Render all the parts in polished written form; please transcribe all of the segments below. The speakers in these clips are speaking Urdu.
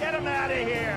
Get him out of here.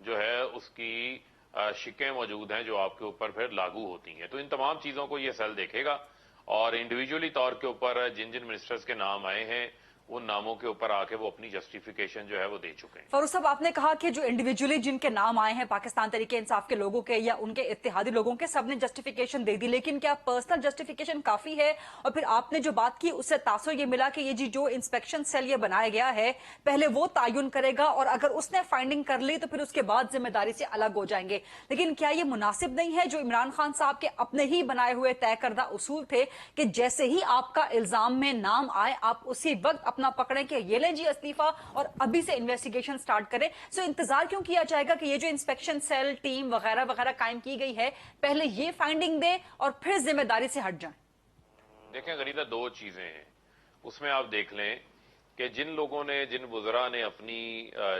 جو ہے اس کی شکیں موجود ہیں جو آپ کے اوپر پھر لاگو ہوتی ہیں. تو ان تمام چیزوں کو یہ سیل دیکھے گا اور انڈیویجولی طور کے اوپر جن جن منسٹرز کے نام آئے ہیں ان ناموں کے اوپر آ کے وہ اپنی جسٹیفیکیشن جو ہے وہ دے چکے ہیں. فاروق صاحب آپ نے کہا کہ جو انڈیویجولی جن کے نام آئے ہیں پاکستان تحریک انصاف کے لوگوں کے یا ان کے اتحادی لوگوں کے سب نے جسٹیفیکیشن دے دی, لیکن کیا پرسنل جسٹیفیکیشن کافی ہے؟ اور پھر آپ نے جو بات کی اس سے تاثر یہ ملا کہ یہ جو انسپیکشن سیل یہ بنایا گیا ہے پہلے وہ تعین کرے گا اور اگر اس نے فائنڈنگ کر لی تو پھر اس کے بعد ذمہ داری سے الگ ہو جائیں گے. لیکن کیا یہ مناسب نہیں ہے جو عمران خان صاحب کے اپنے ہی بنائے ہوئے طے کردہ اصول تھے کہ جیسے ہی آپ کا الزام میں نام آئے آپ اسی وقت اپنا پکڑیں کہ یہ لیں جی استعفیٰ اور ابھی سے انویسٹیگیشن سٹارٹ کریں؟ سو انتظار کیوں کیا جائے گا کہ یہ جو انسپیکشن سیل ٹیم وغیرہ وغیرہ قائم کی گئی ہے پہلے یہ فائنڈنگ دے اور پھر ذمہ داری سے ہٹ جائیں؟ دیکھیں غریدہ دو چیزیں ہیں اس میں, آپ دیکھ لیں کہ جن لوگوں نے جن وزراء نے اپنی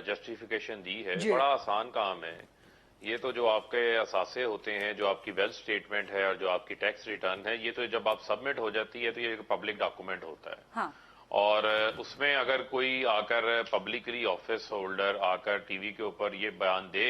جسٹیفیکیشن دی ہے بڑا آسان کام ہے. یہ تو جو آپ کے اثاثے ہوتے ہیں, جو آپ کی ویلتھ سٹیٹمنٹ ہے اور جو آپ کی ٹیکس ریٹرن ہے, یہ تو جب آپ سبمٹ ہو جاتی ہے تو یہ ایک پبلک ڈاکومنٹ ہوتا ہے. ہاں. اور اس میں اگر کوئی آ کر پبلکلی آفس ہولڈر آ کر ٹی وی کے اوپر یہ بیان دے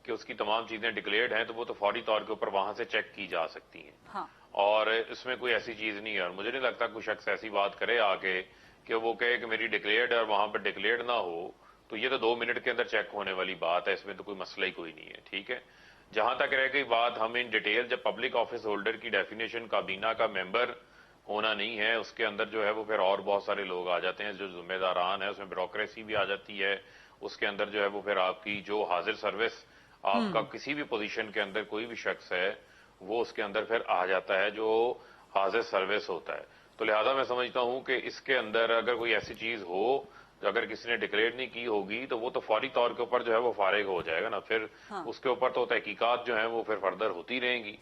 کہ اس کی تمام چیزیں ڈکلیئرڈ ہیں تو وہ تو فوری طور کے اوپر وہاں سے چیک کی جا سکتی ہیں. ہاں. اور اس میں کوئی ایسی چیز نہیں ہے, اور مجھے نہیں لگتا کوئی شخص ایسی بات کرے آگے کہ وہ کہے کہ میری ڈکلیئرڈ ہے اور وہاں پر ڈکلیئرڈ نہ ہو, تو یہ تو 2 منٹ کے اندر چیک ہونے والی بات ہے, اس میں تو کوئی مسئلہ ہی کوئی نہیں ہے. ٹھیک ہے, جہاں تک رہ گئی بات ہم ان ڈیٹیل, جب پبلک آفس ہولڈر کی ڈیفینیشن کابینہ کا ممبر ہونا نہیں ہے, اس کے اندر جو ہے وہ پھر اور بہت سارے لوگ آ جاتے ہیں جو ذمہ داران ہیں, اس میں بیوروکریسی بھی آ جاتی ہے, اس کے اندر جو ہے وہ پھر آپ کی جو حاضر سروس آپ کا کسی بھی پوزیشن کے اندر کوئی بھی شخص ہے وہ اس کے اندر پھر آ جاتا ہے جو حاضر سروس ہوتا ہے. تو لہذا میں سمجھتا ہوں کہ اس کے اندر اگر کوئی ایسی چیز ہو اگر کسی نے ڈکلیئر نہیں کی ہوگی تو وہ تو فوری طور کے اوپر جو ہے وہ فارغ ہو جائے گا نا, پھر اس کے اوپر تو تحقیقات جو ہیں وہ پھر فردر ہوتی رہیں گی.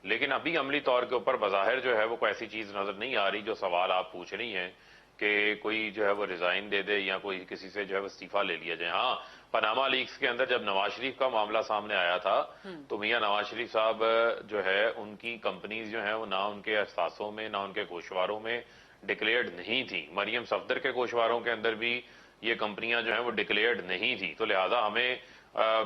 لیکن ابھی عملی طور کے اوپر بظاہر جو ہے وہ کوئی ایسی چیز نظر نہیں آ رہی جو سوال آپ پوچھ رہی ہیں کہ کوئی جو ہے وہ ریزائن دے دے یا کوئی کسی سے جو ہے وہ استعفیٰ لے لیا جائے. ہاں, پاناما لیکس کے اندر جب نواز شریف کا معاملہ سامنے آیا تھا تو میاں نواز شریف صاحب جو ہے ان کی کمپنیز جو ہیں وہ نہ ان کے اثاثوں میں نہ ان کے گوشواروں میں ڈکلیئرڈ نہیں تھی. مریم صفدر کے گوشواروں کے اندر بھی یہ کمپنیاں جو ہیں وہ ڈکلیئرڈ نہیں تھی. تو لہذا ہمیں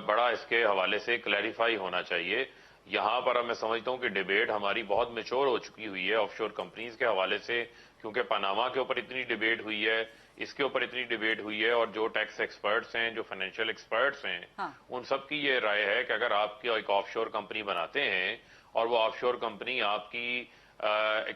بڑا اس کے حوالے سے کلیریفائی ہونا چاہیے. یہاں پر میں سمجھتا ہوں کہ ڈیبیٹ ہماری بہت میچور ہو چکی ہوئی ہے آف شور کمپنیز کے حوالے سے, کیونکہ پاناما کے اوپر اتنی ڈیبیٹ ہوئی ہے, اس کے اوپر اتنی ڈیبیٹ ہوئی ہے, اور جو ٹیکس ایکسپرٹس ہیں جو فائنینشیل ایکسپرٹس ہیں ان سب کی یہ رائے ہے کہ اگر آپ کی ایک آف شور کمپنی بناتے ہیں اور وہ آف شور کمپنی آپ کی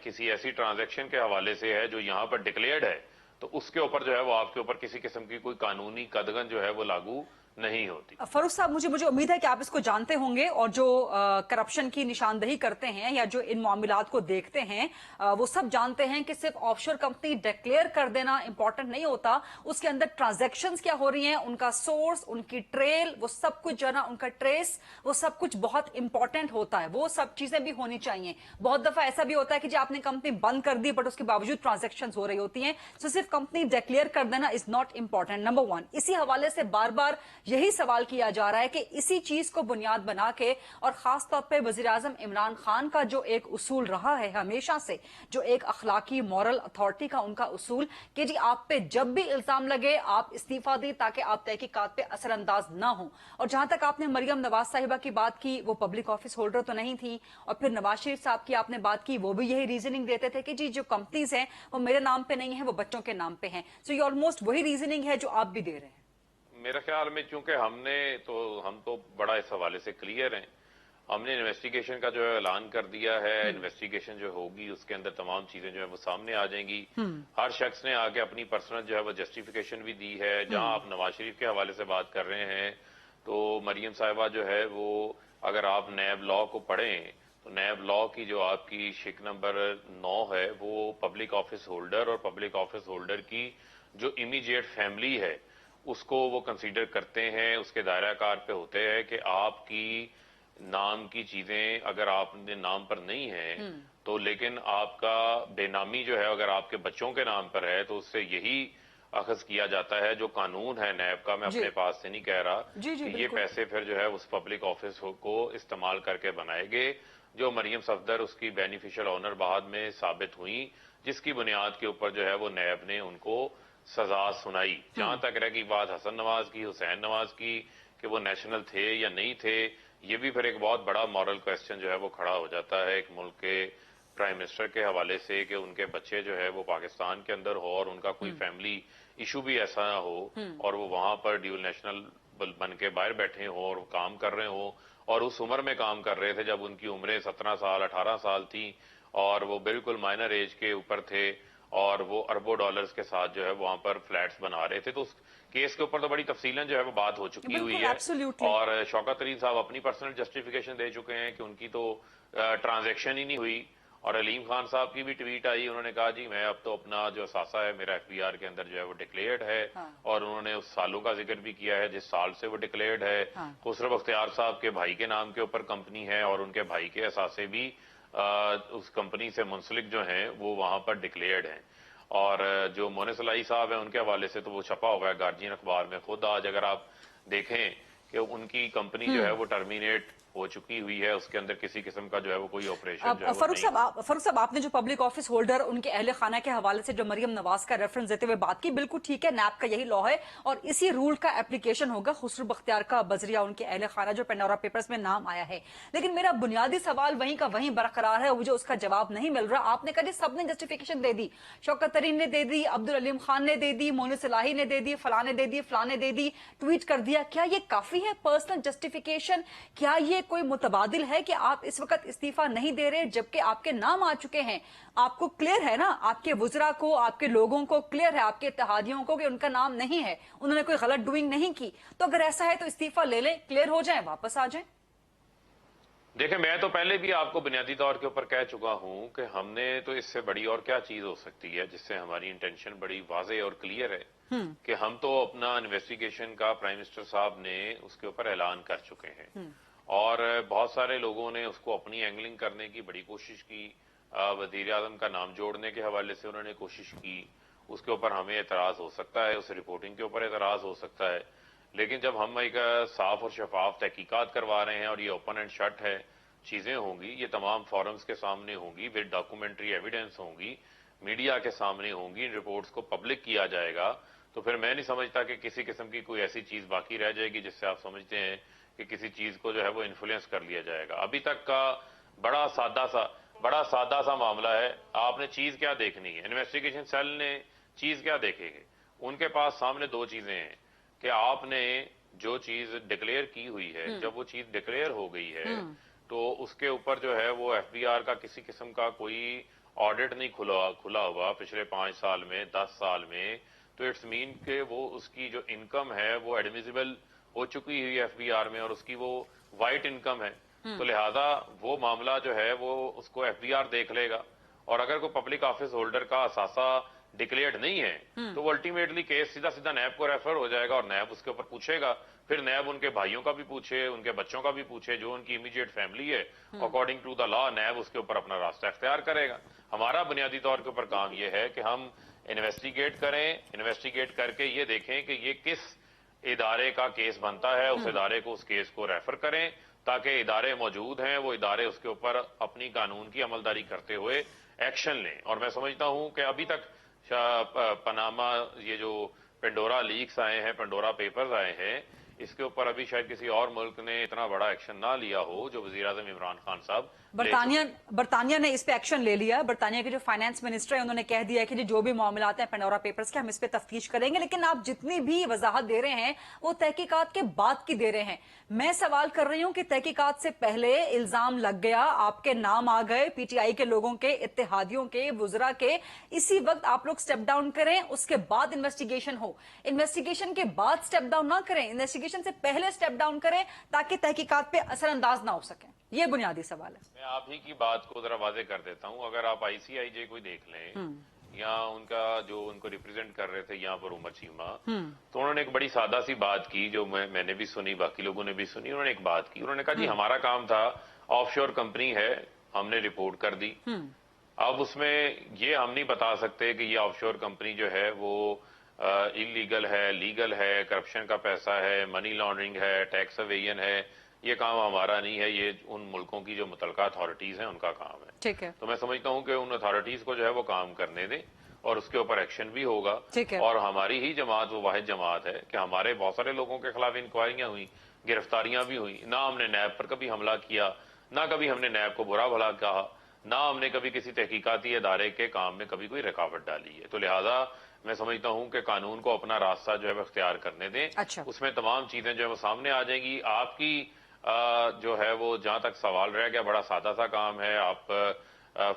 کسی ایسی ٹرانزیکشن کے حوالے سے ہے جو یہاں پر ڈکلیئرڈ ہے تو اس کے اوپر جو ہے وہ آپ کے اوپر کسی قسم کی کوئی قانونی قدغن جو ہے وہ لاگو نہیں ہوتی. فاروق صاحب مجھے امید ہے کہ آپ اس کو جانتے ہوں گے, اور جو کرپشن کی نشاندہی کرتے ہیں یا جو ان معاملات کو دیکھتے ہیں وہ سب جانتے ہیں کہ صرف آف شور کمپنی ڈکلیئر کر دینا امپورٹنٹ نہیں ہوتا, اس کے اندر ٹرانزیکشنز کیا ہو رہی ہیں, ان کا سورس, ان کی ٹریل, وہ سب کچھ جو ہے نا, ان کا ٹریس, وہ سب کچھ بہت امپورٹنٹ ہوتا ہے. وہ سب چیزیں بھی ہونی چاہیے. بہت دفعہ ایسا بھی ہوتا ہے کہ جی آپ نے کمپنی بند کر دی بٹ اس کے باوجود ٹرانزیکشنز ہو رہی ہوتی ہیں. سو صرف کمپنی ڈکلیئر کر دینا از ناٹ امپورٹنٹ, نمبر 1. اسی حوالے سے بار بار یہی سوال کیا جا رہا ہے کہ اسی چیز کو بنیاد بنا کے, اور خاص طور پہ وزیراعظم عمران خان کا جو ایک اصول رہا ہے ہمیشہ سے, جو ایک اخلاقی مورل اتھارٹی کا ان کا اصول کہ جی آپ پہ جب بھی الزام لگے آپ استعفیٰ دیں تاکہ آپ تحقیقات پہ اثر انداز نہ ہوں. اور جہاں تک آپ نے مریم نواز صاحبہ کی بات کی, وہ پبلک آفس ہولڈر تو نہیں تھی, اور پھر نواز شریف صاحب کی آپ نے بات کی, وہ بھی یہی ریزننگ دیتے تھے کہ جی جو کمپنیز ہیں وہ میرے نام پہ نہیں ہیں, وہ بچوں کے نام پہ ہیں. سو یہ آلموسٹ وہی ریزننگ ہے جو آپ بھی دے رہے ہیں. میرے خیال میں چونکہ ہم تو بڑا اس حوالے سے کلیئر ہیں, ہم نے انویسٹیگیشن کا جو ہے اعلان کر دیا ہے. انویسٹیگیشن جو ہوگی اس کے اندر تمام چیزیں جو ہے وہ سامنے آ جائیں گی. ہر شخص نے آگے اپنی پرسنل جو ہے وہ جسٹیفیکیشن بھی دی ہے. جہاں آپ نواز شریف کے حوالے سے بات کر رہے ہیں تو مریم صاحبہ جو ہے وہ اگر آپ نیب لا کو پڑھیں تو نیب لا کی جو آپ کی شک نمبر 9 ہے وہ پبلک آفس ہولڈر اور پبلک آفس ہولڈر کی جو امیجیٹ فیملی ہے اس کو وہ کنسیڈر کرتے ہیں. اس کے دائرہ کار پہ ہوتے ہیں کہ آپ کی نام کی چیزیں اگر آپ نے نام پر نہیں ہیں تو لیکن آپ کا بے نامی جو ہے اگر آپ کے بچوں کے نام پر ہے تو اس سے یہی اخذ کیا جاتا ہے. جو قانون ہے نیب کا, میں اپنے پاس سے نہیں کہہ رہا, کہ یہ پیسے پھر جو ہے اس پبلک آفس کو استعمال کر کے بنائے گے. جو مریم صفدر اس کی بینیفیشل آنر بعد میں ثابت ہوئی, جس کی بنیاد کے اوپر جو ہے وہ نیب نے ان کو سزا سنائی. جہاں تک رہ گئی بات حسن نواز کی, حسین نواز کی, کہ وہ نیشنل تھے یا نہیں تھے. یہ بھی پھر ایک بہت بڑا مورل کویسچن جو ہے وہ کھڑا ہو جاتا ہے ایک ملک کے پرائم منسٹر کے حوالے سے کہ ان کے بچے جو ہے وہ پاکستان کے اندر ہو اور ان کا کوئی فیملی ایشو بھی ایسا نہ ہو اور وہ وہاں پر ڈیول نیشنل بن کے باہر بیٹھے ہوں اور کام کر رہے ہوں اور اس عمر میں کام کر رہے تھے جب ان کی عمریں 17 سال 18 سال تھیں اور وہ بالکل مائنر ایج کے اوپر تھے اور وہ اربوں ڈالرز کے ساتھ جو ہے وہاں پر فلیٹس بنا رہے تھے. تو اس کیس کے اوپر تو بڑی تفصیلاً جو ہے وہ بات ہو چکی ہوئی ہے اور شوکت ترین صاحب اپنی پرسنل جسٹیفیکیشن دے چکے ہیں کہ ان کی تو ٹرانزیکشن ہی نہیں ہوئی. اور علیم خان صاحب کی بھی ٹویٹ آئی, انہوں نے کہا جی میں اب تو اپنا جو اثاثہ ہے میرا ایف بی آر کے اندر جو ہے وہ ڈکلیئرڈ ہے اور انہوں نے اس سالوں کا ذکر بھی کیا ہے جس سال سے وہ ڈکلیئرڈ ہے. خسرو بختیار صاحب کے بھائی کے نام کے اوپر کمپنی ہے اور ان کے بھائی کے اثاثے بھی اس کمپنی سے منسلک جو ہیں وہ وہاں پر ڈکلیئرڈ ہیں. اور جو مونس علائی صاحب ہیں ان کے حوالے سے تو وہ چھپا ہوا ہے گارجین اخبار میں. خود آج اگر آپ دیکھیں کہ ان کی کمپنی جو ہے وہ ٹرمینیٹ ہو چکی ہوئی ہے, اس کے اندر کسی قسم کا جو ہے وہ کوئی آپریشن جو ہے فاروق صاحب آپ نے جو پبلک آفس ہولڈر ان کے اہل خانہ کے حوالے سے جو مریم نواز کا ریفرنس دیتے ہوئے بات کی, بالکل ٹھیک ہے, نیب کا یہی لا ہے اور اسی رول کا اپلیکیشن ہوگا خسرو بختیار کا بذریعہ ان کے اہل خانہ جو پینڈورا پیپرز میں نام آیا ہے. لیکن میرا بنیادی سوال وہیں کا وہیں برقرار ہے, مجھے اس کا جواب نہیں مل رہا. آپ نے کہا سب نے جسٹیفیکیشن دے دی, شوکت ترین نے دے دی, عبدالعلیم خان نے دے دی, مونس الہی نے دے دی, فلاں نے دے دی, فلاں نے دے دی, ٹویٹ کر دیا. کیا یہ کافی ہے پرسنل جسٹیفیکیشن؟ کیا یہ کوئی متبادل ہے کہ آپ اس وقت استعفیٰ نہیں دے رہے جبکہ آپ کے نام آ چکے ہیں؟ آپ کو کلیئر ہے نا, آپ کے وزراء کو, آپ کے لوگوں کو کلیئر ہے, آپ کے اتحادیوں کو کہ ان کا نام نہیں ہے, انہوں نے کوئی غلط ڈوئنگ نہیں کی. تو اگر ایسا ہے تو استعفیٰ لے لیں, کلیئر ہو جائیں, واپس آ جائیں. دیکھیں میں تو پہلے بھی آپ کو بنیادی طور کے اوپر کہہ چکا ہوں کہ ہم نے تو اس سے بڑی اور کیا چیز ہو سکتی ہے جس سے ہماری انٹینشن بڑی واضح اور کلیئر ہے کہ ہم تو اپنا انویسٹیگیشن کا پرائم منسٹر صاحب نے اس کے اوپر اعلان کر چکے ہیں اور بہت سارے لوگوں نے اس کو اپنی اینگلنگ کرنے کی بڑی کوشش کی. وزیر اعظم کا نام جوڑنے کے حوالے سے انہوں نے کوشش کی, اس کے اوپر ہمیں اعتراض ہو سکتا ہے, اس رپورٹنگ کے اوپر اعتراض ہو سکتا ہے, لیکن جب ہم ایک صاف اور شفاف تحقیقات کروا رہے ہیں اور یہ اوپن اینڈ شٹ ہے, چیزیں ہوں گی, یہ تمام فورمز کے سامنے ہوں گی, ود ڈاکومنٹری ایویڈنس ہوں گی, میڈیا کے سامنے ہوں گی, ان رپورٹس کو پبلک کیا جائے گا, تو پھر میں نہیں سمجھتا کہ کسی قسم کی کوئی ایسی چیز باقی رہ جائے گی جس سے آپ سمجھتے ہیں کہ کسی چیز کو جو ہے وہ انفلوئنس کر لیا جائے گا. ابھی تک کا بڑا سادہ سا معاملہ ہے. آپ نے چیز کیا دیکھنی ہے, انویسٹیگیشن سیل نے چیز کیا دیکھے گی, ان کے پاس سامنے دو چیزیں ہیں کہ آپ نے جو چیز ڈکلیئر کی ہوئی ہے, جب وہ چیز ڈکلیئر ہو گئی ہے تو اس کے اوپر جو ہے وہ ایف بی آر کا کسی قسم کا کوئی آڈٹ نہیں کھلا ہوا پچھلے 5 سال میں 10 سال میں, تو اٹس مین کہ وہ اس کی جو انکم ہے وہ ایڈمیزیبل ہو چکی ہوئی ایف بی آر میں اور اس کی وہ وائٹ انکم ہے, تو لہذا وہ معاملہ جو ہے وہ اس کو ایف بی آر دیکھ لے گا. اور اگر کوئی پبلک آفس ہولڈر کا اثاثہ ڈکلیئرڈ نہیں ہے تو وہ الٹیمیٹلی کیس سیدھا نیب کو ریفر ہو جائے گا اور نیب اس کے اوپر پوچھے گا, پھر نیب ان کے بھائیوں کا بھی پوچھے, ان کے بچوں کا بھی پوچھے, جو ان کی امیڈیٹ فیملی ہے, according to the law NAB اس کے اوپر اپنا راستہ اختیار کرے گا. ہمارا بنیادی طور کے اوپر کام یہ ہے کہ ہم انویسٹیگیٹ کریں, انویسٹیگیٹ کر کے یہ دیکھیں کہ یہ کس ادارے کا کیس بنتا ہے, اس ادارے کو اس کیس کو ریفر کریں تاکہ ادارے موجود ہیں وہ ادارے اس کے اوپر اپنی قانون کی عملداری کرتے ہوئے ایکشن لیں. اور میں سمجھتا ہوں کہ ابھی تک پاناما یہ جو پینڈورا لیکس آئے ہیں, پینڈورا پیپرز آئے ہیں, اس کے اوپر ابھی شاید کسی اور ملک نے اتنا بڑا ایکشن نہ لیا ہو جو وزیر اعظم عمران خان صاحب. برطانیہ نے اس پہ ایکشن لے لیا. برطانیہ کے جو فائنانس منسٹر ہیں انہوں نے کہہ دیا کہ جو بھی معاملات ہیں پینڈورا پیپرز کے ہم اس پہ تفتیش کریں گے, لیکن آپ جتنی بھی وضاحت دے رہے ہیں وہ تحقیقات کے بعد کی دے رہے ہیں. میں سوال کر رہی ہوں کہ تحقیقات سے پہلے الزام لگ گیا, آپ کے نام آ گئے, پی ٹی آئی کے لوگوں کے, اتحادیوں کے, وزراء کے, اسی وقت آپ لوگ سٹیپ ڈاؤن کریں, اس کے بعد انویسٹیگیشن ہو. انویسٹیگیشن کے بعد سٹیپ ڈاؤن نہ کریں, انویسٹیگیشن سے پہلے سٹیپ ڈاؤن کریں تاکہ تحقیقات پہ اثر انداز نہ ہو سکیں. یہ بنیادی سوال ہے. میں آپ ہی کی بات کو ذرا واضح کر دیتا ہوں. اگر آپ آئی سی آئی جے کو دیکھ لیں یا ان کا جو ان کو ریپرزینٹ کر رہے تھے یہاں پر عمر چیمہ, تو انہوں نے ایک بڑی سادہ سی بات کی جو میں نے بھی سنی, باقی لوگوں نے بھی سنی. انہوں نے ایک بات کی, انہوں نے کہا جی ہمارا کام تھا, آف شور کمپنی ہے, ہم نے رپورٹ کر دی. اب اس میں یہ ہم نہیں بتا سکتے کہ یہ آف شور کمپنی جو ہے وہ انلیگل ہے, لیگل ہے, کرپشن کا پیسہ ہے, منی لانڈرنگ ہے, ٹیکس اویژن ہے. یہ کام ہمارا نہیں ہے, یہ ان ملکوں کی جو متعلقہ اتھارٹیز ہیں ان کا کام ہے. ٹھیک ہے. تو میں سمجھتا ہوں کہ ان اتھارٹیز کو جو ہے وہ کام کرنے دیں اور اس کے اوپر ایکشن بھی ہوگا. ٹھیک ہے. اور ہماری ہی جماعت وہ واحد جماعت ہے کہ ہمارے بہت سارے لوگوں کے خلاف انکوائریاں ہوئیں, گرفتاریاں بھی ہوئیں. نہ ہم نے نیب پر کبھی حملہ کیا, نہ کبھی ہم نے نیب کو برا بھلا کہا, نہ ہم نے کبھی کسی تحقیقاتی ادارے کے کام میں کبھی کوئی رکاوٹ ڈالی ہے. تو لہٰذا میں سمجھتا ہوں کہ قانون کو اپنا راستہ جو ہے وہ اختیار کرنے دیں. اچھا. اس میں تمام چیزیں جو ہے وہ سامنے آ جائیں گی. آپ کی جو ہے وہ جہاں تک سوال رہ گیا, بڑا سادہ سا کام ہے. آپ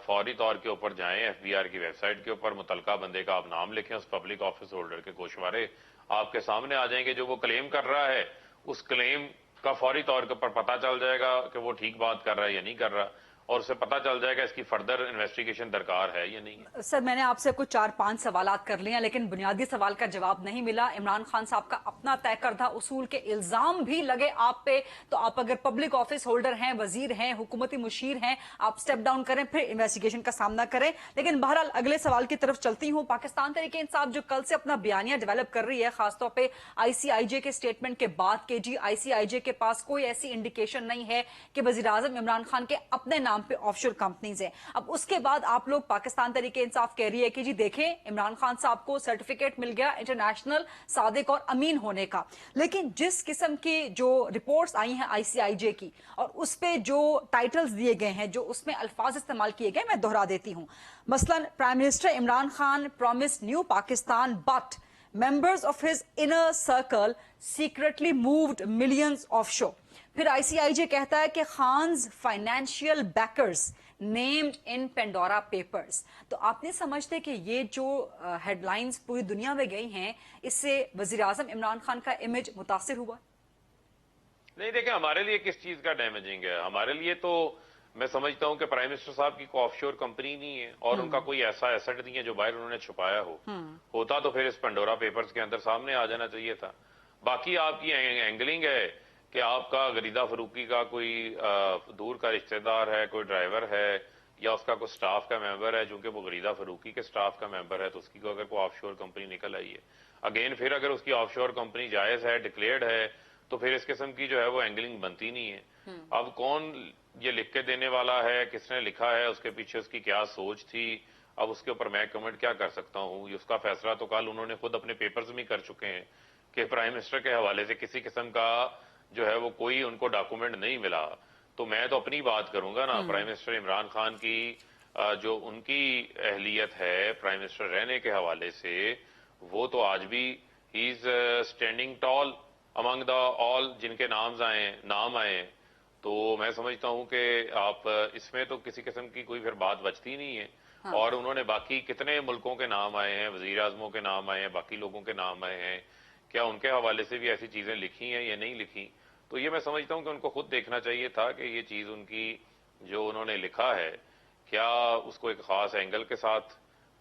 فوری طور کے اوپر جائیں ایف بی آر کی ویب سائٹ کے اوپر, متعلقہ بندے کا آپ نام لکھیں, اس پبلک آفس ہولڈر کے گوشوارے آپ کے سامنے آ جائیں گے. جو وہ کلیم کر رہا ہے اس کلیم کا فوری طور کے اوپر پتہ چل جائے گا کہ وہ ٹھیک بات کر رہا ہے یا نہیں کر رہا, اور اسے پتہ چل جائے گا اس کی فردر انویسٹیگیشن درکار ہے یا نہیں ہے. سر میں نے آپ سے کچھ 4-5 سوالات کر لیے ہیں, لیکن بنیادی سوال کا جواب نہیں ملا. عمران خان صاحب کا اپنا طے کردہ اصول کے الزام بھی لگے آپ پہ, تو آپ اگر پبلک آفس ہولڈر ہیں, وزیر ہیں, حکومتی مشیر ہیں, آپ سٹیپ ڈاؤن کریں, پھر انویسٹیگیشن کا سامنا کریں. لیکن بہرحال اگلے سوال کی طرف چلتی ہوں. پاکستان تحریک انصاف جو کل سے اپنا بیانیہ ڈیولپ کر رہی ہے, خاص طور پہ آئی سی آئی جے کے اسٹیٹمنٹ کے بعد کہ جی آئی سی آئی جے کے پاس کوئی ایسی انڈیکیشن نہیں ہے کہ وزیر اعظم عمران خان کے اپنے نام پہ آف شور کمپنیز ہیں. اب اس کے بعد آپ لوگ پاکستان تحریک انصاف کہہ رہی ہے کہ جی دیکھیں عمران خان صاحب کو سرٹیفکیٹ مل گیا انٹرنیشنل صادق اور امین ہونے کا, لیکن جس قسم کی جو رپورٹس آئی ہیں آئی سی آئی جے کی, اور اس پہ جو ٹائٹلز دیے گئے ہیں, جو اس میں الفاظ استعمال کیے گئے, میں دہرا دیتی ہوں. مثلا prime minister Imran Khan promise new Pakistan but members of his inner circle secretly moved millions offshore. پھر آئی سی آئی جے کہتا ہے کہ خانز فائنینشیل بیکرز نیمڈ ان پینڈورا پیپرز. تو آپ نہیں سمجھتے کہ یہ جو ہیڈ لائنز پوری دنیا میں گئی ہیں, اس سے وزیر اعظم عمران خان کا امیج متاثر ہوا؟ نہیں, دیکھیں ہمارے لیے کس چیز کا ڈیمیجنگ ہے. ہمارے لیے تو میں سمجھتا ہوں کہ پرائم منسٹر صاحب کی کوئی آف شور کمپنی نہیں ہے, اور ان کا کوئی ایسا ایسٹ نہیں ہے جو باہر انہوں نے چھپایا ہو. ہوتا تو پھر اس پینڈورا پیپرز کے اندر سامنے آ جانا چاہیے تھا. باقی آپ کی اینگلنگ ہے کہ آپ کا غریدہ فروقی کا کوئی دور کا رشتہ دار ہے, کوئی ڈرائیور ہے, یا اس کا کوئی سٹاف کا ممبر ہے. چونکہ وہ غریدہ فروقی کے سٹاف کا ممبر ہے تو اس کی اگر کوئی آف شور کمپنی نکل آئی ہے, اگین پھر اگر اس کی آف شور کمپنی جائز ہے, ڈکلیئرڈ ہے, تو پھر اس قسم کی جو ہے وہ اینگلنگ بنتی نہیں ہے. اب کون یہ لکھ کے دینے والا ہے, کس نے لکھا ہے, اس کے پیچھے اس کی کیا سوچ تھی, اب اس کے اوپر میں کمنٹ کیا کر سکتا ہوں. اس کا فیصلہ تو کل انہوں نے خود اپنے پیپرز میں کر چکے ہیں کہ پرائم منسٹر کے حوالے سے کسی قسم کا جو ہے وہ کوئی ان کو ڈاکومنٹ نہیں ملا. تو میں تو اپنی بات کروں گا نا. پرائم منسٹر عمران خان کی جو ان کی اہلیت ہے پرائم منسٹر رہنے کے حوالے سے, وہ تو آج بھی ہی از اسٹینڈنگ ٹال امنگ دا آل جن کے نام آئے. تو میں سمجھتا ہوں کہ آپ اس میں تو کسی قسم کی کوئی پھر بات بچتی نہیں ہے. اور انہوں نے باقی کتنے ملکوں کے نام آئے ہیں, وزیر اعظموں کے نام آئے ہیں, باقی لوگوں کے نام آئے ہیں, کیا ان کے حوالے سے بھی ایسی چیزیں لکھی ہیں یا نہیں لکھی. تو یہ میں سمجھتا ہوں کہ ان کو خود دیکھنا چاہیے تھا کہ یہ چیز ان کی جو انہوں نے لکھا ہے کیا اس کو ایک خاص اینگل کے ساتھ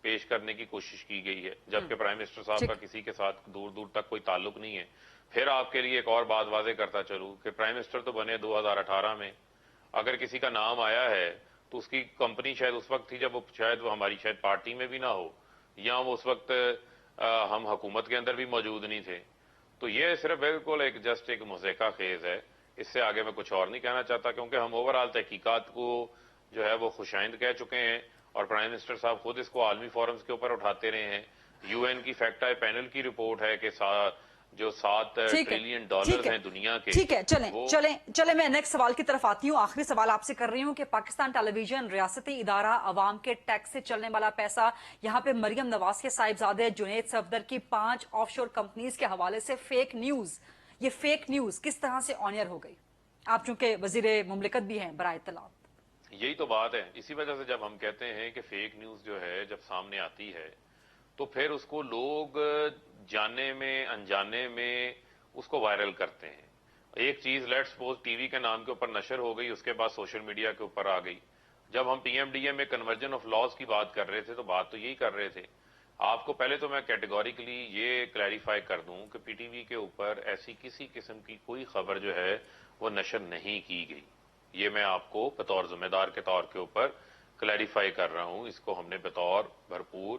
پیش کرنے کی کوشش کی گئی ہے, جبکہ پرائم منسٹر صاحب کا کسی کے ساتھ دور دور تک کوئی تعلق نہیں ہے. پھر آپ کے لیے ایک اور بات واضح کرتا چلوں کہ پرائم منسٹر تو بنے 2018 میں. اگر کسی کا نام آیا ہے تو اس کی کمپنی شاید اس وقت تھی جب وہ شاید وہ ہماری شاید پارٹی میں بھی نہ ہو, یا وہ اس وقت ہم حکومت کے اندر بھی موجود نہیں تھے. تو یہ صرف بالکل ایک جسٹ ایک مضحکہ خیز ہے. اس سے آگے میں کچھ اور نہیں کہنا چاہتا, کیونکہ ہم اوورآل تحقیقات کو جو ہے وہ خوشائند کہہ چکے ہیں, اور پرائم منسٹر صاحب خود اس کو عالمی فورمز کے اوپر اٹھاتے رہے ہیں. یو این کی فیکٹ آئی پینل کی رپورٹ ہے کہ جو 7 ٹریلین ڈالرز ہیں دنیا کے. ٹھیک ہے, چلیں میں نیکسٹ سوال کی طرف آتی ہوں. آخری سوال آپ سے کر رہی ہوں کہ پاکستان ٹیلی ویژن ریاستی ادارہ عوام کے ٹیکس سے چلنے والا پیسہ, یہاں پہ مریم نواز کے صاحبزادے جنید صفدر کی 5 آف شور کمپنیز کے حوالے سے فیک نیوز, یہ فیک نیوز کس طرح سے آنیئر ہو گئی؟ آپ چونکہ وزیر مملکت بھی ہیں برائے اطلاع. یہی تو بات ہے. اسی وجہ سے جب ہم کہتے ہیں کہ فیک نیوز جو ہے جب سامنے آتی ہے تو پھر اس کو لوگ جاننے میں انجانے میں اس کو وائرل کرتے ہیں. ایک چیز لیٹ سپوز ٹی وی کے نام کے اوپر نشر ہو گئی, اس کے بعد سوشل میڈیا کے اوپر آ گئی. جب ہم پی ایم ڈی اے میں کنورژن آف لاز کی بات کر رہے تھے تو بات تو یہی کر رہے تھے. آپ کو پہلے تو میں کیٹیگوریکلی یہ کلیریفائی کر دوں کہ پی ٹی وی کے اوپر ایسی کسی قسم کی کوئی خبر جو ہے وہ نشر نہیں کی گئی. یہ میں آپ کو بطور ذمہ دار کے طور کے اوپر کلیریفائی کر رہا ہوں. اس کو ہم نے بطور بھرپور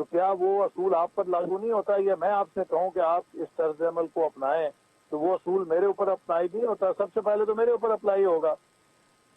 تو کیا وہ اصول آپ پر لاگو نہیں ہوتا؟ یا میں آپ سے کہوں کہ آپ اس طرز عمل کو اپنائیں تو وہ اصول میرے اوپر اپلائی نہیں ہوتا؟ سب سے پہلے تو میرے اوپر اپلائی ہوگا.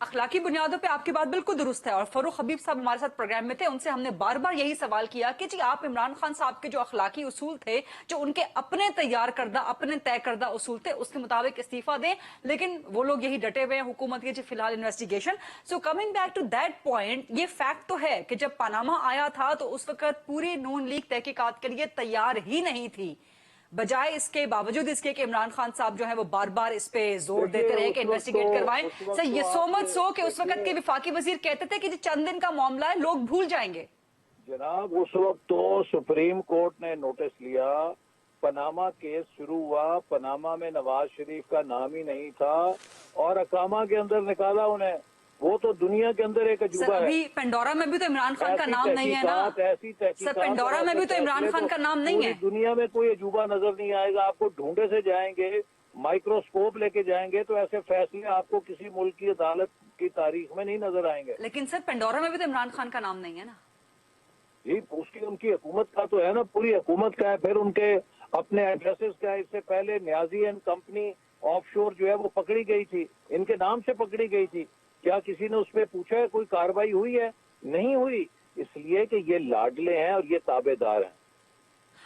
اخلاقی بنیادوں پہ آپ کی بات بالکل درست ہے، اور فاروق حبیب صاحب ہمارے ساتھ پروگرام میں تھے، ان سے ہم نے بار بار یہی سوال کیا کہ جی آپ عمران خان صاحب کے جو اخلاقی اصول تھے، جو ان کے اپنے تیار کردہ اپنے طے کردہ اصول تھے، اس کے مطابق استعفیٰ دیں، لیکن وہ لوگ یہی ڈٹے ہوئے ہیں حکومت کے جی فی الحال investigation. So coming back to that point, یہ فیکٹ تو ہے کہ جب پاناما آیا تھا تو اس وقت پوری نون لیگ تحقیقات کے لیے تیار ہی نہیں تھی، بجائے اس کے باوجود اس کے کہ عمران خان صاحب جو ہے وہ بار بار اس پہ زور دیتے رہے کہ انویسٹیگیٹ کروائیں. سر یہ سو مچ سو کہ اس وقت کے وفاقی وزیر کہتے تھے کہ جی چند دن کا معاملہ ہے، لوگ بھول جائیں گے. جناب اس وقت تو سپریم کورٹ نے نوٹس لیا، پاناما کیس شروع ہوا، پاناما میں نواز شریف کا نام ہی نہیں تھا اور اقامہ کے اندر نکالا انہیں. وہ تو دنیا کے اندر ایک سر عجوبہ ہے. ابھی پنڈورا میں بھی تو عمران خان کا نام نہیں ہے نا. سر پنڈورا میں بھی تو عمران خان کا نام نہیں ہے. دنیا میں کوئی عجوبہ نظر نہیں آئے گا. آپ کو ڈھونڈے سے جائیں گے، مائکروسکوپ لے کے جائیں گے تو ایسے فیصلے آپ کو کسی ملک کی عدالت کی تاریخ میں نہیں نظر آئیں گے. لیکن سر پنڈورا میں بھی تو عمران خان کا نام نہیں ہے نا. جی اس کی ان کی حکومت کا تو ہے نا، پوری حکومت کا ہے. پھر ان کے اپنے ایڈریسز کا ہے. اس سے پہلے نیازی اینڈ کمپنی آف شور جو ہے وہ پکڑی گئی تھی، ان کے نام سے پکڑی گئی تھی. کیا کسی نے اس پہ پوچھا ہے کوئی کاروائی ہوئی ہے؟ نہیں ہوئی. اس لیے کہ یہ لاڈلے ہیں اور یہ تابع دار ہیں.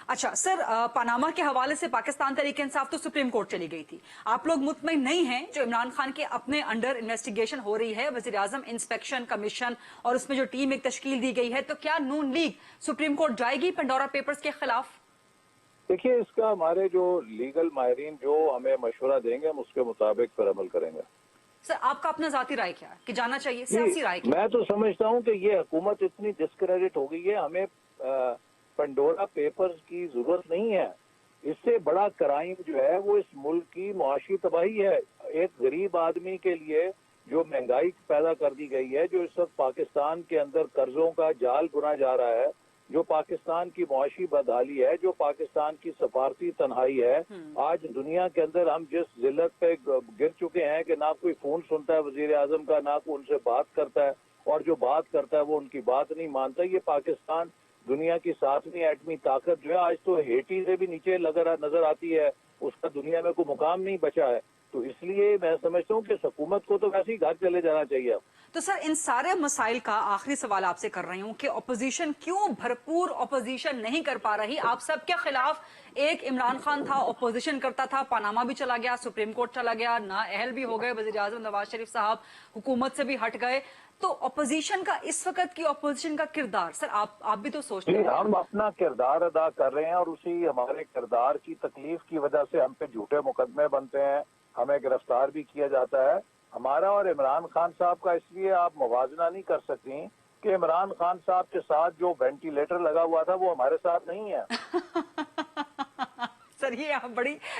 اچھا سر، پاناما کے حوالے سے پاکستان تحریک انصاف تو سپریم کورٹ چلی گئی تھی. آپ لوگ مطمئن نہیں ہیں جو عمران خان کے اپنے انڈر انویسٹیگیشن ہو رہی ہے، وزیر اعظم انسپیکشن کمیشن اور اس میں جو ٹیم ایک تشکیل دی گئی ہے، تو کیا نون لیگ سپریم کورٹ جائے گی پنڈورا پیپرز کے خلاف؟ دیکھیے اس کا ہمارے جو لیگل ماہرین جو ہمیں مشورہ دیں گے ہم اس کے مطابق پھر عمل کریں گے. سر آپ کا اپنا ذاتی رائے کیا ہے کہ جانا چاہیے؟ سیاسی رائے کیا؟ میں تو سمجھتا ہوں کہ یہ حکومت اتنی ڈسکریڈٹ ہو گئی ہے، ہمیں پنڈورا پیپرز کی ضرورت نہیں ہے. اس سے بڑا کرائم جو ہے وہ اس ملک کی معاشی تباہی ہے. ایک غریب آدمی کے لیے جو مہنگائی پیدا کر دی گئی ہے، جو اس وقت پاکستان کے اندر قرضوں کا جال بنا جا رہا ہے، جو پاکستان کی معاشی بدحالی ہے، جو پاکستان کی سفارتی تنہائی ہے. آج دنیا کے اندر ہم جس ذلت پہ گر چکے ہیں کہ نہ کوئی فون سنتا ہے وزیر اعظم کا، نہ کوئی ان سے بات کرتا ہے، اور جو بات کرتا ہے وہ ان کی بات نہیں مانتا. یہ پاکستان دنیا کی 7ویں ایٹمی طاقت جو ہے آج تو ہیٹی سے بھی نیچے نظر آتی ہے. اس کا دنیا میں کوئی مقام نہیں بچا ہے. تو اس لیے میں سمجھتا ہوں کہ حکومت کو تو ویسے ہی گھر چلے جانا چاہیے. تو سر ان سارے مسائل کا آخری سوال آپ سے کر رہی ہوں کہ اپوزیشن کیوں بھرپور اپوزیشن نہیں کر پا رہی؟ آپ سب کے خلاف ایک عمران خان تھا، اپوزیشن کرتا تھا، پاناما بھی چلا گیا، سپریم کورٹ چلا گیا، نااہل بھی ہو گئے وزیر اعظم نواز شریف صاحب، حکومت سے بھی ہٹ گئے. تو اپوزیشن کا اس وقت کی اپوزیشن کا کردار، سر آپ بھی تو سوچتے ہیں. ہم اپنا کردار ادا کر رہے ہیں اور اسی ہمارے کردار کی تکلیف کی وجہ سے ہم پہ جھوٹے مقدمے بنتے ہیں، ہمیں گرفتار بھی کیا جاتا ہے. ہمارا اور عمران خان صاحب کا اس لیے آپ موازنہ نہیں کر سکتی کہ عمران خان صاحب کے ساتھ جو وینٹیلیٹر لگا ہوا تھا وہ ہمارے ساتھ نہیں ہے. سر یہ آپ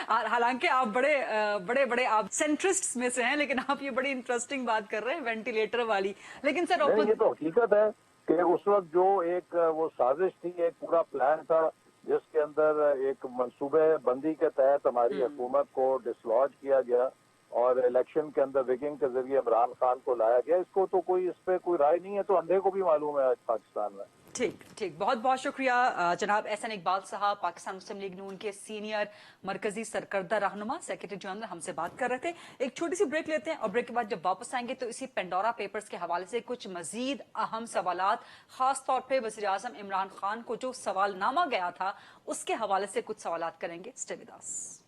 حالانکہ آپ بڑے آپ سینٹرسٹ میں سے ہیں، لیکن آپ یہ بڑی انٹرسٹنگ بات کر رہے ہیں وینٹیلیٹر والی. لیکن سر یہ تو حقیقت ہے کہ اس وقت جو ایک وہ سازش تھی، ایک پورا پلان تھا جس کے اندر ایک منصوبے بندی کے تحت ہماری حکومت کو ڈسلوج کیا گیا اور الیکشن کے اندر ریگنگ کے ذریعے عمران خان کو لایا گیا. اس کو تو کوئی اس پہ کوئی رائے نہیں ہے، تو اندھے کو بھی معلوم ہے آج پاکستان میں. ٹھیک بہت بہت شکریہ جناب احسن اقبال صاحب، پاکستان مسلم لیگ نون کے سینئر مرکزی سرکردہ رہنما، سیکریٹری جنرل، ہم سے بات کر رہے تھے. ایک چھوٹی سی بریک لیتے ہیں اور بریک کے بعد جب واپس آئیں گے تو اسی پنڈورا پیپرز کے حوالے سے کچھ مزید اہم سوالات، خاص طور پہ وزیر اعظم عمران خان کو جو سوال نامہ گیا تھا اس کے حوالے سے کچھ سوالات کریں گے. Stay with us.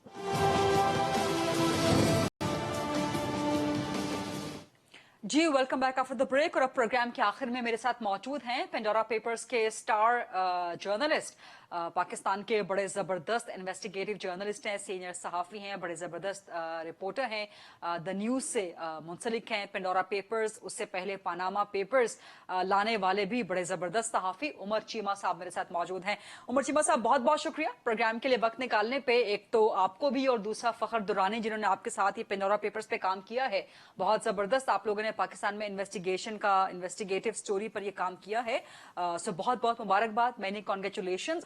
جی welcome back after the break. اور اب پروگرام کے آخر میں میرے ساتھ موجود ہیں پنڈورا پیپرز کے سٹار جرنلسٹ، پاکستان کے بڑے زبردست انویسٹیگیٹو جرنلسٹ ہیں، سینئر صحافی ہیں، بڑے زبردست رپورٹر ہیں، دا نیوز سے منسلک ہیں. پنڈورا پیپرز، اس سے پہلے پاناما پیپرز لانے والے بھی بڑے زبردست صحافی عمر چیمہ صاحب میرے ساتھ موجود ہیں. عمر چیمہ صاحب بہت بہت شکریہ پروگرام کے لیے وقت نکالنے پہ. ایک تو آپ کو بھی اور دوسرا فخر درانی جنہوں نے آپ کے ساتھ یہ پنڈورا پیپرز پہ کام کیا ہے. بہت زبردست آپ لوگوں نے پاکستان میں انویسٹیگیٹو سٹوری پر یہ کام کیا ہے. سو بہت بہت مبارکباد، مینی کانگریچولیشنز.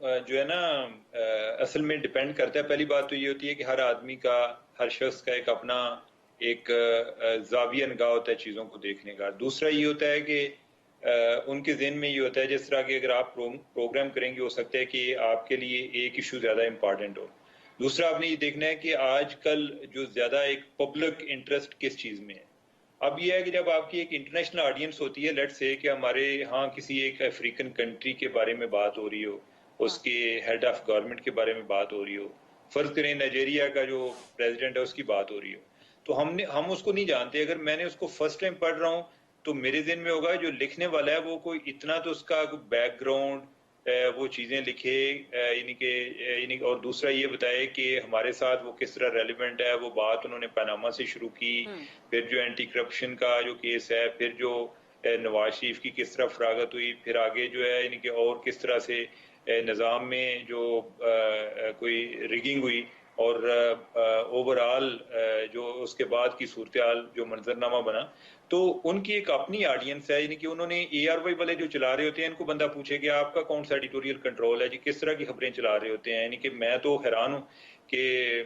جو ہے نا اصل میں ڈیپینڈ کرتا ہے. پہلی بات تو یہ ہوتی ہے کہ ہر آدمی کا، ہر شخص کا ایک اپنا ایک زاویہ نگاہ ہوتا ہے چیزوں کو دیکھنے کا. دوسرا یہ ہوتا ہے کہ ان کے ذہن میں یہ ہوتا ہے جس طرح کہ اگر آپ پروگرام کریں گے ہو سکتا ہے کہ آپ کے لیے ایک ایشو زیادہ امپارٹنٹ ہو. دوسرا آپ نے یہ دیکھنا ہے کہ آج کل جو زیادہ ایک پبلک انٹرسٹ کس چیز میں ہے. اب یہ ہے کہ جب آپ کی ایک انٹرنیشنل آڈینس ہوتی ہے، لیٹ سے کہ ہمارے ہاں کسی ایک افریقن کنٹری کے بارے میں بات ہو رہی ہو، اس کے ہیڈ آف گورنمنٹ کے بارے میں بات ہو رہی ہو، فرض کریں نائجیریا کا جو پریزیڈنٹ ہے اس کی بات ہو رہی ہو، تو ہم اس کو نہیں جانتے. اگر میں نے اس کو فرسٹ ٹائم پڑھ رہا ہوں تو میرے ذہن میں ہوگا جو لکھنے والا ہے وہ کوئی اتنا تو اس کا بیک گراؤنڈ وہ چیزیں لکھے، یعنی اور دوسرا یہ بتائے کہ ہمارے ساتھ وہ کس طرح ریلیونٹ ہے. وہ بات انہوں نے پاناما سے شروع کی، پھر جو اینٹی کرپشن کا جو کیس ہے، پھر جو نواز شریف کی کس طرح فراغت ہوئی، پھر آگے جو ہے یعنی کہ اور کس طرح سے نظام میں جو کوئی ریگنگ ہوئی، اور اوور آل جو اس کے بعد کی صورتحال جو منظرنامہ بنا. تو ان کی ایک اپنی آڈینس ہے. یعنی کہ انہوں نے اے آر وائی والے جو چلا رہے ہوتے ہیں ان کو بندہ پوچھے کہ آپ کا کون سا ایڈیٹوریل کنٹرول ہے جی، کس طرح کی خبریں چلا رہے ہوتے ہیں. یعنی کہ میں تو حیران ہوں کہ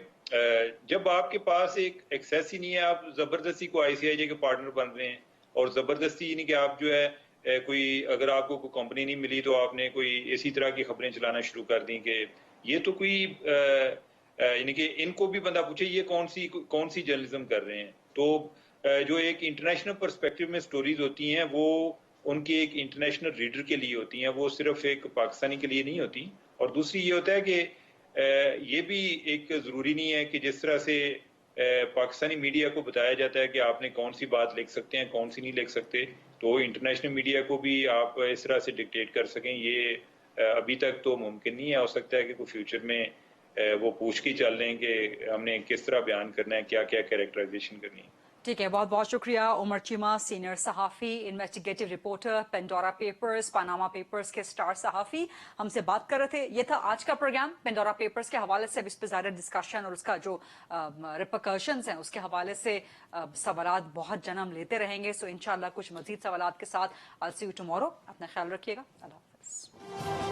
جب آپ کے پاس ایک ایکسیس ہی نہیں ہے، آپ زبردستی کو آئی سی آئی جے کے پارٹنر بن رہے ہیں، اور زبردستی یعنی کہ آپ جو ہے کوئی اگر آپ کو کوئی کمپنی نہیں ملی تو آپ نے کوئی اسی طرح کی خبریں چلانا شروع کر دیں. کہ یہ تو کوئی یعنی کہ ان کو بھی بندہ پوچھے یہ کون سی جرنلزم کر رہے ہیں. تو جو ایک انٹرنیشنل پرسپیکٹو میں سٹوریز ہوتی ہیں وہ ان کی ایک انٹرنیشنل ریڈر کے لیے ہوتی ہیں، وہ صرف ایک پاکستانی کے لیے نہیں ہوتی. اور دوسری یہ ہوتا ہے کہ یہ بھی ایک ضروری نہیں ہے کہ جس طرح سے پاکستانی میڈیا کو بتایا جاتا ہے کہ آپ نے کون سی بات لکھ سکتے ہیں کون سی نہیں لکھ سکتے، تو انٹرنیشنل میڈیا کو بھی آپ اس طرح سے ڈکٹیٹ کر سکیں، یہ ابھی تک تو ممکن نہیں ہے. ہو سکتا ہے کہ کوئی فیوچر میں وہ پوچھ کے چل رہے ہیں کہ ہم نے کس طرح بیان کرنا ہے، کیا کیا کیریکٹرائزیشن کرنی ہے. ٹھیک ہے، بہت بہت شکریہ عمر چیمہ، سینئر صحافی، investigative reporter, Pandora papers, Panama papers کے سٹار صحافی، ہم سے بات کر رہے تھے. یہ تھا آج کا پروگرام پینڈورا پیپرز کے حوالے سے. اب اس پہ زیادہ ڈسکشن اور اس کا جو ریپرکشنز ہیں اس کے حوالے سے سوالات بہت جنم لیتے رہیں گے. سو انشاءاللہ کچھ مزید سوالات کے ساتھ I'll see you tomorrow. اپنا خیال رکھیے گا. اللہ حافظ.